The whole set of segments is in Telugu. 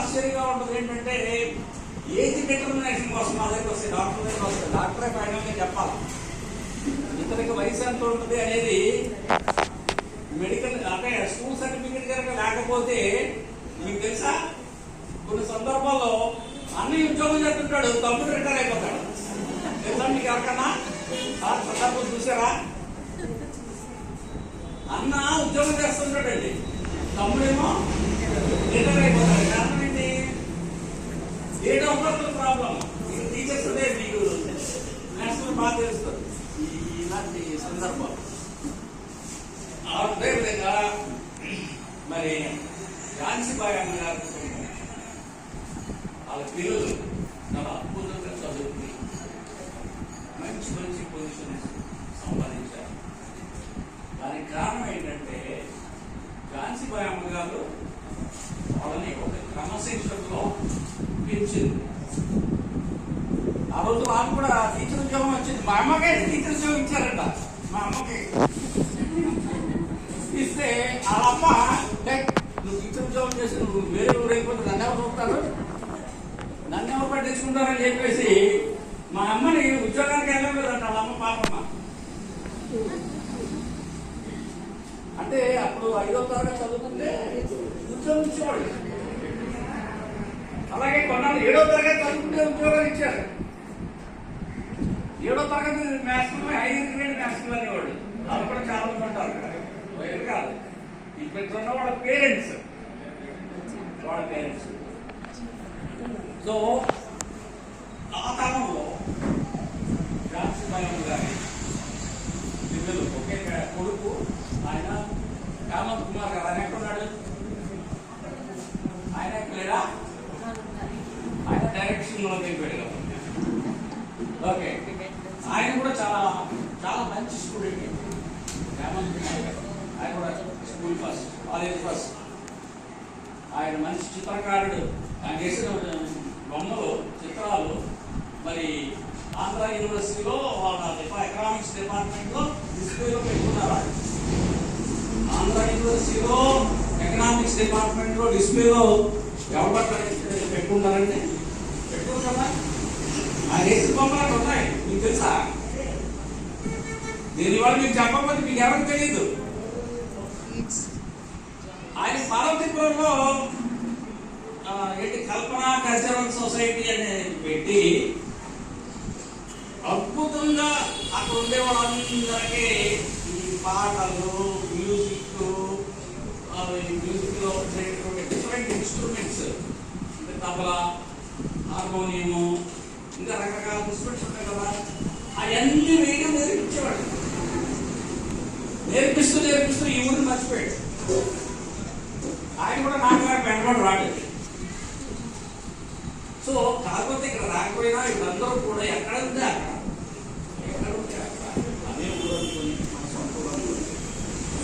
ఆశ్చర్యంగా ఉంటుంది ఏంటంటే ఏజ్ డిటర్మినేషన్ కోసం మా దగ్గర వస్తే డాక్టర్ దగ్గర వస్తే డాక్టరే ఫైనల్గా చెప్పాలి ఇతనికి వయసు ఎంత ఉంటుంది అనేది. మెడికల్ అంటే స్కూల్ సర్టిఫికేట్ కనుక లేకపోతే మీకు తెలుసా కొన్ని సందర్భాల్లో అన్నయ్య ఉద్యోగం చేస్తుంటాడు, తమ్ముడు రిటైర్ అయిపోతాడు. తెలుసా మీకు ఎవరికన్నా సందర్భం చూసారా? అన్న ఉద్యోగం చేస్తుంటాడండి, తమ్ముడేమో రిటైర్ అయిపోతాడు. కారణం ఏంటి? Date of birth problem. మీకు టీచర్స్ అదే మీకు నేషనల్ బాగా తెలుస్తుంది ఇలాంటి సందర్భం. అదేవిధంగా మరి ఝాన్సీబాయి అమ్మ గారు వాళ్ళ పిల్లలు చాలా అద్భుతంగా చదువుకుని మంచి మంచి పొజిషన్స్ సంపాదించారు. దానికి కారణం ఏంటంటే ఝాన్సీబాయి అమ్మ గారు వాళ్ళని ఒక క్రమశిక్షణలో పెంచింది. ఆ రోజు వాళ్ళు కూడా టీచర్ ఉద్యోగం వచ్చింది. మా అమ్మకే టీచర్ ఉద్యోగం ఇచ్చారంట. మా అమ్మకి ఇస్తే వాళ్ళమ్మ నువ్వు టీచర్ ఉద్యోగం చేసి నువ్వు వేరే ఊరైపోతే నన్ను ఎవరు చూస్తారు, నన్ను ఎవరు పట్టించుకుంటారని చెప్పేసి మా అమ్మని ఉద్యోగానికి వెళ్ళలేదంట వాళ్ళమ్మ పాపమ్మ. అంటే అప్పుడు 5వ తరగతి చదువుతుంటే ఉద్యోగం ఇచ్చేవాడు. అలాగే కొన్నాళ్ళు 7వ తరగతి చదువుకుంటే ఉద్యోగాలు ఇచ్చారు. 7వ తరగతి మ్యాథ్స్ హైయర్ గ్రేడ్ మ్యాథ్స్ అనేవాడు. వాళ్ళు కూడా చాలా మంది ఉంటారు ఇక్కడ. వేరు కాదు, ఇప్పుడు వాళ్ళ పేరెంట్స్. సో ఆ తరంలో ఝాన్సీబాయి అమ్మ గారి పిల్లలు ఒకే కొడుకు ఆయన కామత్ కుమార్ గారు. ఆయన ఎక్కడున్నాడు? ఆయన ఎక్కలేడా? ఆయన డైరెక్షన్ లో వెళ్ళిపోయాడు. ఓకే, ఆయన కూడా చాలా చాలా మంచి స్టూడెంట్. కామత్ కుమార్ గారు ఆయన కూడా స్కూల్ ఫస్ట్, కాలేజ్ ఫస్ట్. ఆయన మంచి చిత్రకారుడు. ఆయన చేసిన బొమ్మలు చిత్రాలు మరి ఆంధ్ర యూనివర్సిటీలో వాళ్ళ ఎకనామిక్స్ డిపార్ట్మెంట్ లో డిస్ప్లేలో పెట్టుకున్నారు. ఆంధ్ర యూనివర్సిటీలో ఎకనామిక్స్ డిపార్ట్మెంట్ లో డిస్ప్లేలో ఎవరు పెట్టుకుంటారంటే పెట్టుకుంటారా? ఆయన వేసిన బొమ్మలు ఉన్నాయి, మీకు తెలుసా? దీనివల్ల మీకు చెప్పకపోతే మీకు ఎవరికి తెలియదు. ఆయన పార్వతీపురంలో ఏంటి కల్పన కల్చరల్ సొసైటీ అనేది పెట్టి అద్భుతంగా అక్కడ ఉండే వాళ్ళందరికీ ఈ పాటలు, మ్యూజిక్ లో డిఫరెంట్ ఇన్స్ట్రుమెంట్స్ అంటే తబలా, హార్మోనియము, ఇంకా రకరకాల ఇన్స్ట్రుమెంట్స్ ఉంటాయి కదా, అవన్నీ వేయడం నేర్పించేవాడు. నేర్పిస్తూ ఈ ఊరిని మర్చిపోయాడు. ఆయన కూడా నాన్నగారు వెంటబడి రాలేదు. సో కాకపోతే ఇక్కడ రాకపోయినా వీళ్ళందరూ కూడా ఎక్కడుంది అక్కడ అదే ఊరు అనుకుని మన సొంత ఊరు అనుకుని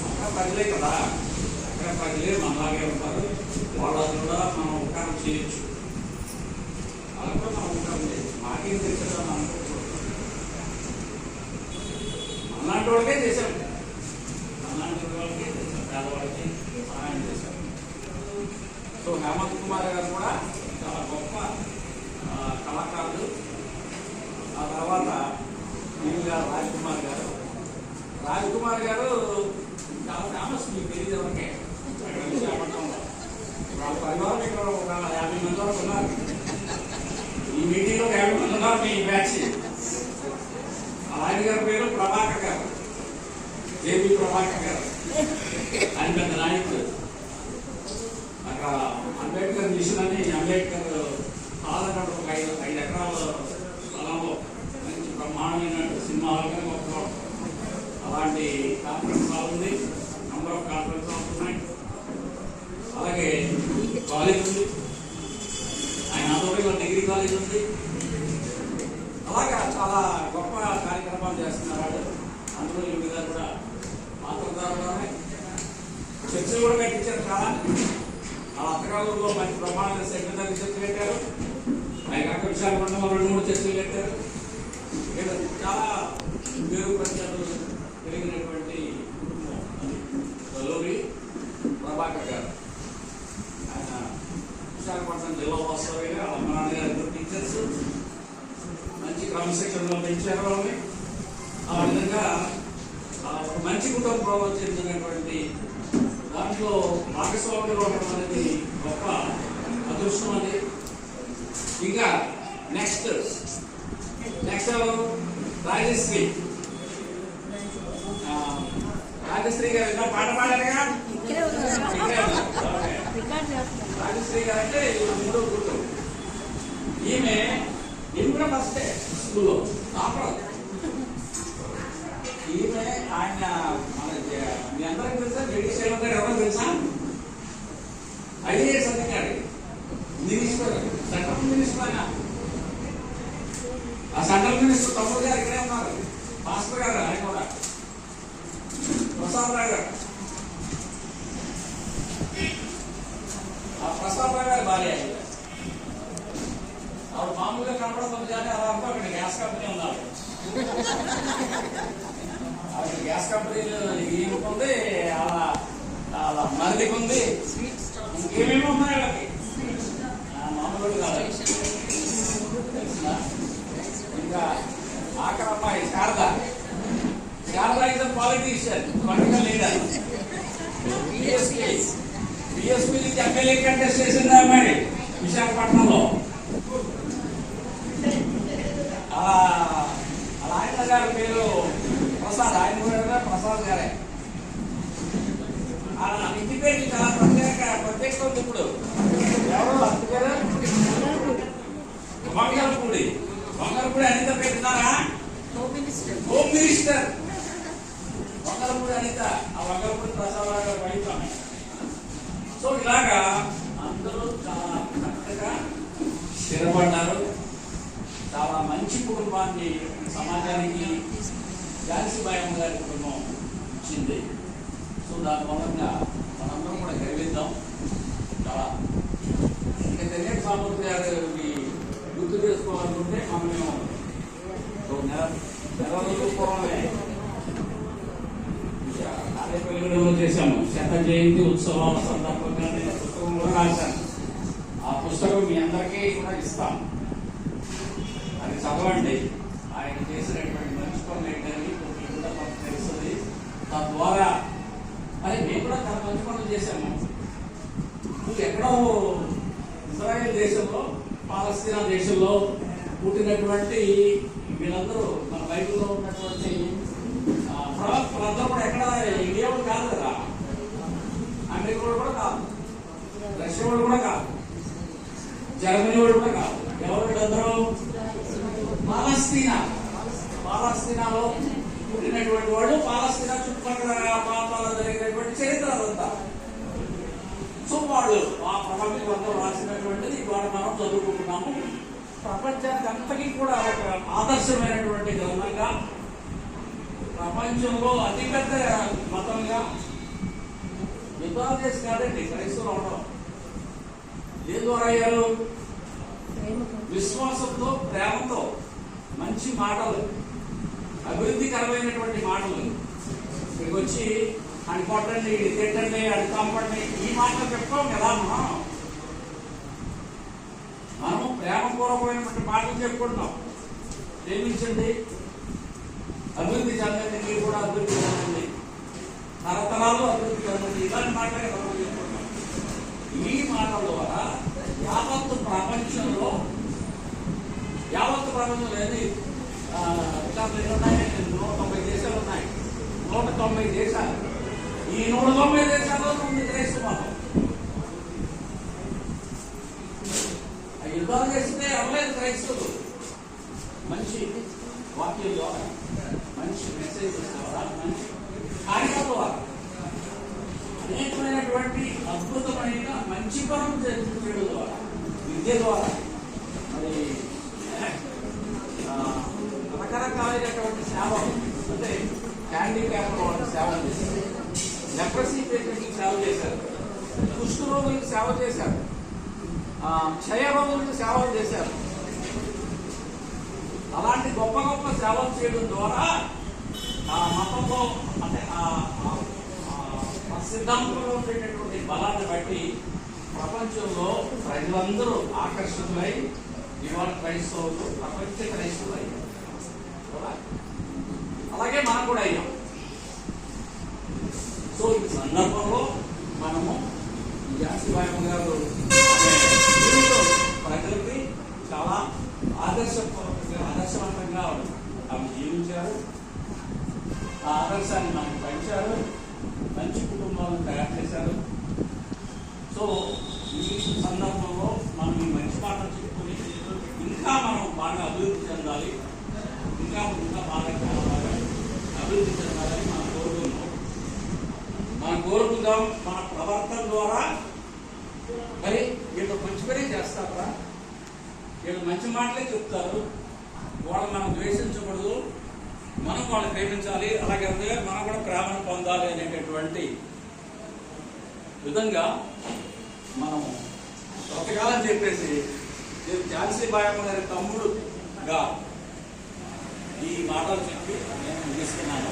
అక్కడ ప్రజలే కదా, అక్కడ ప్రజలే మనలాగే ఉంటారు. వాళ్ళని కూడా మనం ఉపకారం చేయొచ్చు. వాళ్ళకు కూడా మనం ఉపకారం చేయొచ్చు. మాకేం తెలుసు మనలాంటి వాళ్ళకే చేశాం, మనలాంటి వాళ్ళకే చేశాం, పేదవాళ్ళకి సహాయం చేశాం. సో హేమంత్ కుమార్ గారు కూడా చాలా గొప్ప కళాకారులు. ఆ తర్వాత రాజ్ కుమార్ గారు చాలా ఫేమస్. మీకు తెలియదు ఎవరికే విశాఖపట్నంలో. వాళ్ళ పరివారం ఇక్కడ ఒక 50 మంది వరకు ఉన్నారు. ఈ మీటింగ్లో 50 మంది ఉన్నారు మీ బ్యాచ్. ఆయన గారి పేరు ప్రభాకర్ గారు, జేపీ ప్రభాకర్ గారు. ఆయన పెద్ద నాయకుడు. అక్కడ అంబేద్కర్ మిషన్ అని అంబేద్కర్ పాలనలో ఒక 5 ఎకరాల స్థలంలో మంచి బ్రహ్మాండమైన సినిమా హాల్గా గొప్ప అలాంటి కాన్ఫరెన్స్ హాల్ ఉంది. నంబర్ ఆఫ్ కాన్ఫరెన్స్ హాల్స్ ఉన్నాయి. అలాగే కాలేజ్ ఉంది. ఆయన ఆధ్వర్యంలో డిగ్రీ కాలేజ్ ఉంది. అలాగా చాలా గొప్ప కార్యక్రమాలు చేస్తున్నారు. అందులో యోగి గారు కూడా పాత్రధారులుగానే చర్చలు కూడా కట్టించారు. చాలా ఆ అత్తగారులో మంచి ప్రమాణాలు సెక్రటరీ చర్చలు కట్టారు. ఆయన అక్కడ విశాఖపట్నంలో 2-3 చర్చలు కట్టారు. చాలా పేరు ప్రఖ్యాతులు కలిగినటువంటి కుటుంబం ప్రభాకర్ గారు. ఆయన విశాఖపట్నం శరీరాన్ని ఆ విధంగా ఒక మంచి కుటుంబంలో చెందినటువంటి దాంట్లో భాగస్వాములు ఉండడం అనేది గొప్ప అదృష్టం. అది ఇంకా నెక్స్ట్ రాజశ్రీ గారు ఇంకా పాట పాడారుగా. రాజశ్రీ గారు అంటే మూడో కూతురు. ఈమె కూడా ఫస్టే స్కూల్లో టాపర్. ఈమె ఆయన మన మీ అందరికి తెలుసా జడి శైలం గారు ఎవరో తెలుసా? ఐఏఎస్ అధికారి, మినిస్టర్, సెంట్రల్ మినిస్టర్. ఆయన ఆ సెంట్రల్ మినిస్టర్ తమ్ముడు గారు ఇక్కడే ఉన్నారు. మాస్టర్ గారు ఆయన కూడా ప్రసాద్ రావు గారు. ఆ ప్రసాద్ రావు గారు భార్య ఆవిడ మామూలుగా కనపడుతుంది కానీ అలా అనుకో అక్కడ గ్యాస్ కంపెనీ ఉన్నారు. అక్కడ గ్యాస్ కంపెనీలు ఈయనకుంది, అలా అలా మరిదికి ఉంది, ఇంకేమేమి ఉన్నాయి వాళ్ళకి. మామూలు కాదు. ఇంకా ఆఖరి అమ్మాయి Sharada is a politician, political leader. BSP నుంచి ఎమ్మెల్యే కంటెస్ట్ చేసింది అమ్మాయి విశాఖపట్నంలో. అలా ఆయన గారి పేరు ప్రసాద్, ఆయన కూడా ప్రసాద్ గారే. ఇంటి పేరు చాలా ప్రత్యేకత ఉంది. ఇప్పుడు ఎవరు అందుకేనా బంగారపూడి అనిత పెట్టినారా? Home minister Bangarapudi Anitha. ఆ బంగారపూడి ప్రసాద్ గారు వైద్యం. సో ఇలాగా అందరూ చాలా చక్కగా స్థిరపడ్డారు. చాలా మంచి కుటుంబాన్ని సమాజానికి జాన్సీబాయమ్మ గారి కుటుంబం ఇచ్చింది. సో దాని మూలంగా మనందరం కూడా గర్విద్దాం. చాలా ఇంకా తెలియని సామర్థ్యాన్ని గుర్తు చేసుకోవాలనుకుంటే మనం నెల రోజుల పూర్వమే కార్యక్రమంలో చేశాము. శత జయంతి ఉత్సవాల సందర్భంగా నేను పుస్తకం కూడా రాశాను. ఆ పుస్తకం మీ అందరికీ కూడా ఇస్తాం. అది చదవండి. ఆయన చేసినటువంటి మంచి పనులు ఏంటని కూడా మనకు తెలుస్తుంది. తద్వారా అది మేము కూడా చాలా మంచి పనులు చేశాము. ఎక్కడో ఇజ్రాయెల్ దేశంలో, పాలస్తీనా దేశంలో పుట్టినటువంటి వీళ్ళందరూ మన బైబిల్లో ఉన్నటువంటి ప్రవక్తలందరూ కూడా ఎక్కడ ఇండియా కాదు కదా, అమెరికా వాళ్ళు కూడా కాదు, రష్యా వాళ్ళు కూడా కాదు, జర్మనీ వాళ్ళు కూడా కాదు. ఎవరు వీళ్ళందరూ? పాలస్తీనాలో పుట్టినటువంటి వాళ్ళు. పాలస్తీనా చుట్టుపక్కల ప్రాంతాల్లో జరిగినటువంటి చరిత్ర అదంతా. సో వాళ్ళు ఆ ప్రపంచంలో రాసినటువంటిది ఇవాళ మనం చదువుకుంటున్నాము. ప్రపంచానికి అంతకీ కూడా ఒక ఆదర్శమైనటువంటి గ్రంథంగా, ప్రపంచంలో అతిపెద్ద మతంగా యుద్ధాలు చేసి కాదండి క్రైస్తవులు అవడం. ఏ ద్వారా అయ్యారు? విశ్వాసంతో, ప్రేమతో, మంచి మాటలు, అభివృద్ధికరమైనటువంటి మాటలు. ఇక్కడికి వచ్చి అని కొట్టండి, ఇది తిట్టండి, అది కంపండి, ఈ మాటలు చెప్పుకోం కదా. మనం ప్రేమపూర్వకమైనటువంటి మాటలు చెప్పుకుంటున్నాం. ప్రేమించండి, అభివృద్ధి చెందండి, మీరు కూడా అభివృద్ధి చెందండి, తరతరాలు అభివృద్ధి చెందండి, ఇలాంటి మాటలే మనం చెప్పుకుంటున్నాం. ఈ మాటల ద్వారా యావత్తు ప్రపంచంలో ఏది 190 దేశాలు ఉన్నాయి. 190 దేశాలు. ఈ 190 దేశాల్లో ఉంది క్రైస్తవ మతం. యుద్ధాలు చేస్తే అవ్వలేదు క్రైస్తవులు. మంచి వాక్యం ద్వారా, మంచి మెసేజ్ ద్వారా, మంచి కార్యాల ద్వారా, అనేకమైనటువంటి అద్భుతమైన మంచి పనులు చేయడం ద్వారా, విద్య ద్వారా, మరి రకరకాలైనటువంటి సేవలు, అంటే హ్యాండిక్యాప్ వాళ్ళకి సేవలు చేశారు, లెప్రసీ పేషెంట్కి సేవ చేశారు, కుష్టు రోగులకు సేవ చేశారు, క్షయ రోగులకు సేవలు చేశారు. అలాంటి గొప్ప గొప్ప సేవలు చేయడం ద్వారా ఆ మతంలో, అంటే సిద్ధాంతంలో ఉండేటటువంటి బలాన్ని బట్టి ప్రపంచంలో ప్రజలందరూ ఆకర్షితులై ఇవాళ క్రైస్తవులు ప్రపంచ క్రైస్తవులై అలాగే మనం కూడా అయ్యాం. సో ఈ సందర్భంలో మనము ఝాన్సీ బాయమ్మ గారు ప్రజలకి చాలా ఆదర్శవంతంగా ఆమె జీవించారు. ఆ ఆదర్శాన్ని మనకు పంచారు, మంచి కుటుంబాలను తయారు చేశారు. సో ఈ సందర్భంలో మనం ఈ మంచి మాటలు చెప్పుకొని ఇంకా మనం బాగా అభివృద్ధి చెందాలి, ఇంకా బాగా చాలా బాగా అభివృద్ధి చెందాలని మనం కోరుకుందాం. మన ప్రవర్తన ద్వారా మరి వీళ్ళు మంచి పనే చేస్తారా, వీళ్ళు మంచి మాటలే చెప్తారు, వాళ్ళు మనం ద్వేషించకూడదు, మనం వాళ్ళని ప్రేమించాలి, అలాగే మనం కూడా ప్రేమను పొందాలి అనేటటువంటి విధంగా మనము బ్రతకాలని చెప్పేసి నేను ఝాన్సీ బాయమ్మ గారి తమ్ముడుగా ఈ మాటలు చెప్పి నేను ముగిస్తున్నాను.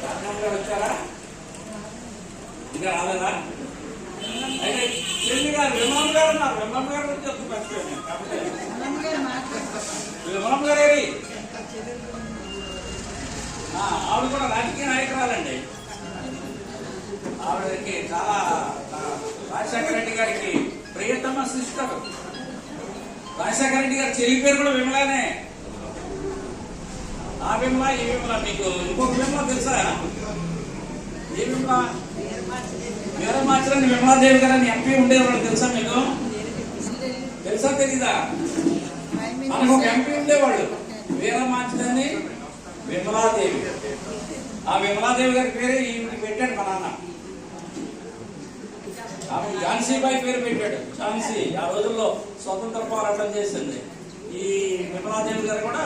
రాజనాథ్ గారు వచ్చారా? ఇంకా రాలేదా? అయితే చెల్లి గారు విమలం గారు ఉన్నారు. విమలం గారు వచ్చి చెప్తూ మర్చిపోయాను. కాబట్టి విమలం గారు ఏరి ఆవిడ కూడా రాజకీయ నాయకురాలండి. ఆవిడకి చాలా రాజశేఖర రెడ్డి గారికి ప్రియతమ సిస్టర్. రాజశేఖర రెడ్డి గారి చెల్లి పేరు కూడా విమలానే. ఆ విమల ఈ విమల. మీకు ఇంకొక విమల తెలుసా? ఏ విమల? వీరమాచిరాని విమలాదేవి గారు అని ఎంపీ ఉండేవాళ్ళు తెలుసా మీకు? తెలుసా తెలీదా? మనకు ఒక ఎంపీ ఉండేవాళ్ళు వీరమాచిరాని విమలాదేవి. ఆ విమలాదేవి గారి పేరే ఈవిడికి పెట్టాడు మా నాన్న. ఆమె ఝాన్సీ బాయ్ పేరు పెట్టాడు. ఝాన్సీ ఆ రోజుల్లో స్వతంత్ర పోరాటం చేసింది. ఈ విమలాదేవి గారు కూడా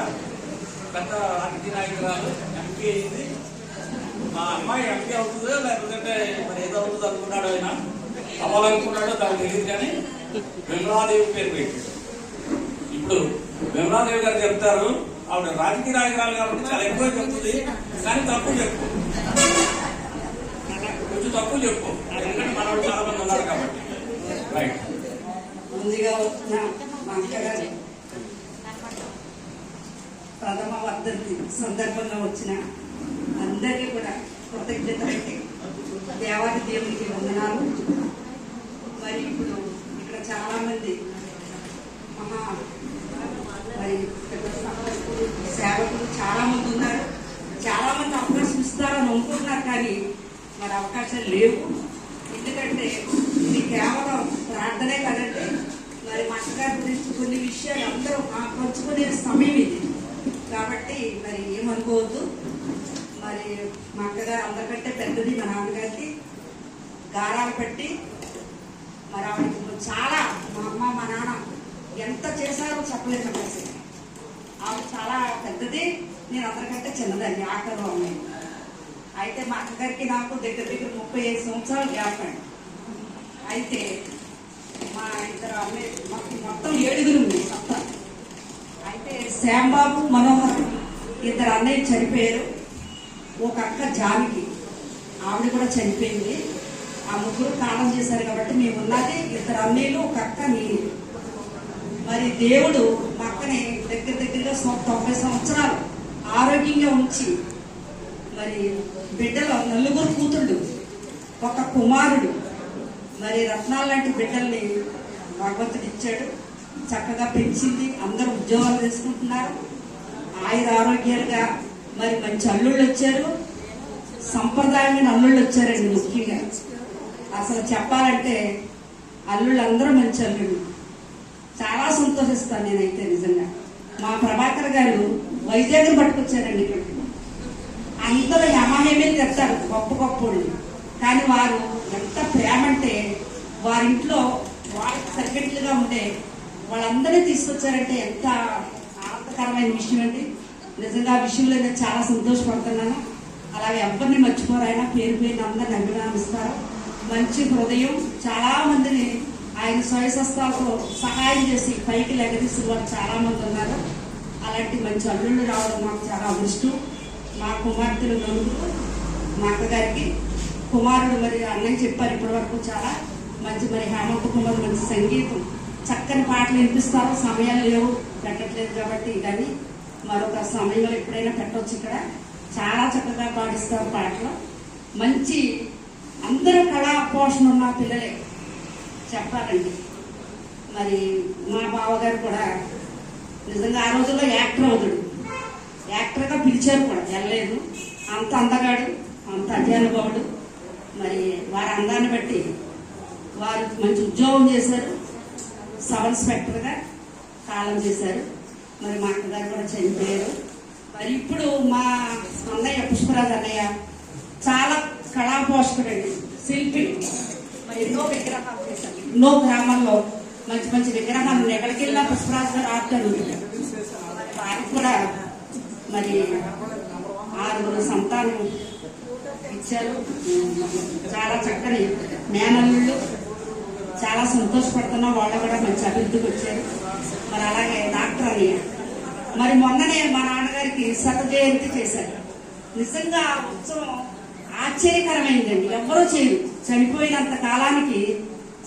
పెద్ద రాజకీయ నాయకురాలు, ఎంపీ అయింది. మా అమ్మాయి ఎంపీ అవుతుందో లేకపోతే మరి ఏదో అవుతుంది అనుకున్నాడు, ఆయన అవ్వాలనుకున్నాడో దానికి తెలియదు, కానీ విమలాదేవి పేరు పెట్టాడు. ఇప్పుడు విమలాదేవి గారు చెప్తారు, ఆవిడ రాజకీయ నాయకురాలు కాబట్టి చాలా ఎక్కువ చెప్తుంది, కానీ తక్కువ చెప్పు, కొంచెం తక్కువ చెప్పు, ఎందుకంటే మనవాడు చాలా మంది ఉన్నారు కాబట్టి. రైట్. ముందుగా వచ్చిన మా అక్కగారు ప్రథమ వర్ధంతి సందర్భంగా వచ్చిన అందరికీ కూడా కృతజ్ఞతలు, దేవాది దేవునికి వందనాలు. మరి ఇప్పుడు ఇక్కడ చాలా మంది మహా మరి సేవకులు చాలా మంది ఉన్నారు. చాలా మంది అవకాశం ఇస్తారని అనుకుంటున్నారు, కానీ మరి అవకాశాలు లేవు. ఎందుకంటే ఇది కేవలం ప్రార్థనే కదండి. మరి మా అక్కగారి గురించి కొన్ని విషయాలు అందరూ పంచుకునే సమయం ఇది కాబట్టి మరి ఏమనుకోవద్దు. మరి మా అక్కగారు అందరికంటే పెద్దది. మా నాన్నగారికి గారాలు పెట్టి మరి ఆవిడకి చాలా మా అమ్మ మా నాన్న ఎంత చేశారో చెప్పలేదు. ఆవిడ చాలా పెద్దది, నేను అందరికంటే చిన్నదండి, ఆఖరు అమ్మాయి. అయితే మా అక్కగారికి నాకు దగ్గర 35 సంవత్సరాలు గ్యాప్ అండి. అయితే మా ఇద్దరు అమ్మాయి మొత్తం 7 ఉంది సత్తా. అయితే శ్యాంబాబు, మనోహర్ ఇద్దరు అన్నయ్య చనిపోయారు. ఒక అక్క జానకి, ఆవిడ కూడా చనిపోయింది. ఆ ముగ్గురు కాలం చేశారు కాబట్టి మేము ఉన్నది 2 అన్నయ్యలు, ఒక అక్క నేను. మరి దేవుడు మా అక్కని దగ్గరగా 90 సంవత్సరాలు ఆరోగ్యంగా ఉంచి మరి బిడ్డలు 4 కూతుళ్ళు, ఒక కుమారుడు, మరి రత్నాలు లాంటి బిడ్డల్ని భగవంతుడు ఇచ్చాడు. చక్కగా పెంచింది, అందరూ ఉద్యోగాలు చేసుకుంటున్నారు, ఆరోగ్యాలుగా. మరి మంచి అల్లుళ్ళు వచ్చారు, సంప్రదాయమైన అల్లుళ్ళు వచ్చారండి. ముఖ్యంగా అసలు చెప్పాలంటే అల్లుళ్ళు అందరూ మంచి అల్లుళ్ళు. చాలా సంతోషిస్తాను నేనైతే నిజంగా. మా ప్రభాకర్ గారు వైజాగ్ని పట్టుకొచ్చారండి ఇక్కడ. అందరూ యమహేమేలు తెస్తారు గొప్ప గొప్పళ్ళు, కానీ వారు ఎంత ప్రేమ అంటే వారింట్లో వాళ్ళకి సర్కిట్లుగా ఉండే వాళ్ళందరినీ తీసుకొచ్చారంటే ఎంత ఆనందకరమైన విషయం అండి. నిజంగా ఆ విషయంలో నేను చాలా సంతోషపడుతున్నాను. అలాగే ఎవరిని మర్చిపోరాయన, పేరు పేరుని అందరిని అభిమానిస్తారు. మంచి హృదయం, చాలా మందిని ఆయన స్వయసస్తాలతో సహాయం చేసి పైకి లెగదీసిన వాళ్ళు చాలా మంది ఉన్నారు. అలాంటి మంచి అల్లుళ్ళు రావడం మాకు చాలా అదృష్టం. మా కుమార్తెలు 4, మా అక్కగారికి కుమారుడు మరి అన్నయ్య చెప్పారు ఇప్పటి వరకు చాలా మంచి. మరి హేమంత్ కుమార్ మంచి సంగీతం, చక్కని పాటలు వినిపిస్తారు. సమయాలు లేవు, పెట్టట్లేదు కాబట్టి. కానీ మరొక సమయంలో ఎప్పుడైనా పెట్టవచ్చు. ఇక్కడ చాలా చక్కగా పాడిస్తారు పాటలు. మంచి అందరూ కళా పోషణ ఉన్న పిల్లలే చెప్పాలండి. మరి మా బావగారు కూడా నిజంగా ఆ రోజుల్లో యాక్టర్ అవుతాడు. యాక్టర్గా పిలిచారు కూడా, వెళ్ళలేదు. అంత అందగాడు, అంత అధ్యయనబావుడు. మరి వారి అందాన్ని బట్టి వారు మంచి ఉద్యోగం చేశారు. సబ్ ఇన్స్పెక్టర్గా కాలం చేశారు. మరి మా అక్కగారు కూడా చనిపోయారు. మరి ఇప్పుడు మా అన్నయ్య పుష్పరాజు అన్నయ్య చాలా కళా పోషకుడండి, శిల్పి. మరి ఎన్నో విగ్రహాలు చేశారు. ఎన్నో గ్రామాల్లో మంచి మంచి విగ్రహాలు ఎక్కడికి వెళ్ళినా పుష్పరాజు గారు ఆర్ట్ ఉంటుంది. వారికి కూడా మరి 6 సంతానం ఇచ్చారు. చాలా చక్కని మేనల్లుళ్ళు. చాలా సంతోషపడుతున్నాం. వాళ్ళు కూడా మంచి అభివృద్ధికి వచ్చారు. మరి అలాగే డాక్టర్ అన్నయ్య మరి మొన్ననే మా నాన్నగారికి 100వ జయంతి చేశారు. నిజంగా ఆ ఉత్సవం ఆశ్చర్యకరమైందండి. ఎవ్వరూ చేయరు. చనిపోయినంత కాలానికి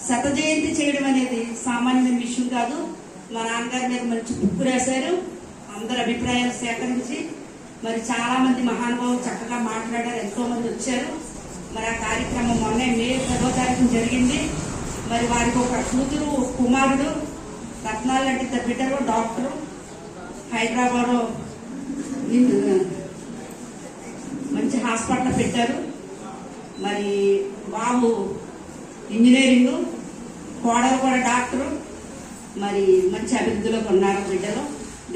100వ జయంతి చేయడం అనేది సామాన్యమైన విషయం కాదు. మా నాన్నగారి మీద మంచి బుక్ రాశారు. అందరి అభిప్రాయాలు సేకరించి మరి చాలా మంది మహానుభావులు చక్కగా మాట్లాడారు. ఎంతో మంది వచ్చారు. మరి ఆ కార్యక్రమం మొన్నే మే 10వ తారీఖున జరిగింది. మరి వారికి ఒక కూతురు, కుమారుడు, రత్నాలు లాంటి ఇద్దరు బిడ్డలు, డాక్టరు, హైదరాబాద్ మంచి హాస్పిటల్ పెట్టారు. మరి బాబు ఇంజనీరింగ్, కోడలు కూడా డాక్టరు. మరి మంచి అభివృద్ధిలోకి ఉన్నారు బిడ్డలు.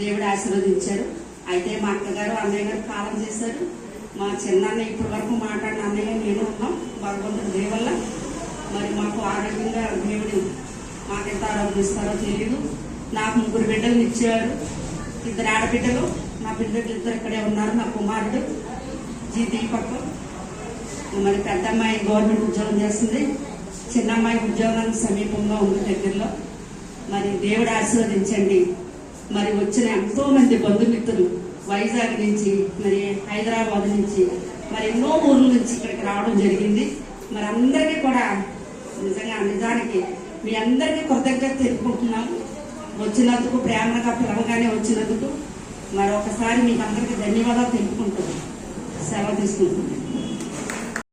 దేవుడు ఆశీర్వదించారు. అయితే మా అక్కగారు అన్నయ్య గారు కాలం చేశారు. మా చిన్నాన్న ఇప్పటి వరకు మాట్లాడిన అన్నయ్య నేను ఉన్నాం భగవంతుడు దయ వల్ల. మరి మాకు ఆరోగ్యంగా దేవుడు మాకెంత ఆరోగ్యం ఇస్తారో తెలియదు. నాకు 3 బిడ్డలు ఇచ్చారు. 2 ఆడబిడ్డలు. నా బిడ్డలు 2 ఇక్కడే ఉన్నారు. నా కుమారుడు జీ దీపక్. మరి పెద్ద అమ్మాయి గవర్నమెంట్ ఉద్యోగం చేస్తుంది. చిన్న అమ్మాయి ఉద్యోగానికి సమీపంగా ఉంది దగ్గరలో. మరి దేవుడు ఆశీర్వదించండి. మరి వచ్చిన ఎంతో మంది బంధుమిత్రులు వైజాగ్ నుంచి, మరి హైదరాబాద్ నుంచి, మరి ఎన్నో ఊర్ల నుంచి ఇక్కడికి రావడం జరిగింది. మరి అందరికీ కూడా నిజానికి మీ అందరికీ కృతజ్ఞత తెలుపుకుంటున్నాము. వచ్చినందుకు, ప్రేమగా పిలవగానే వచ్చినందుకు మరొకసారి మీకు అందరికీ ధన్యవాదాలు తెలుపుకుంటున్నాను. సెలవు తీసుకుంటున్నాను.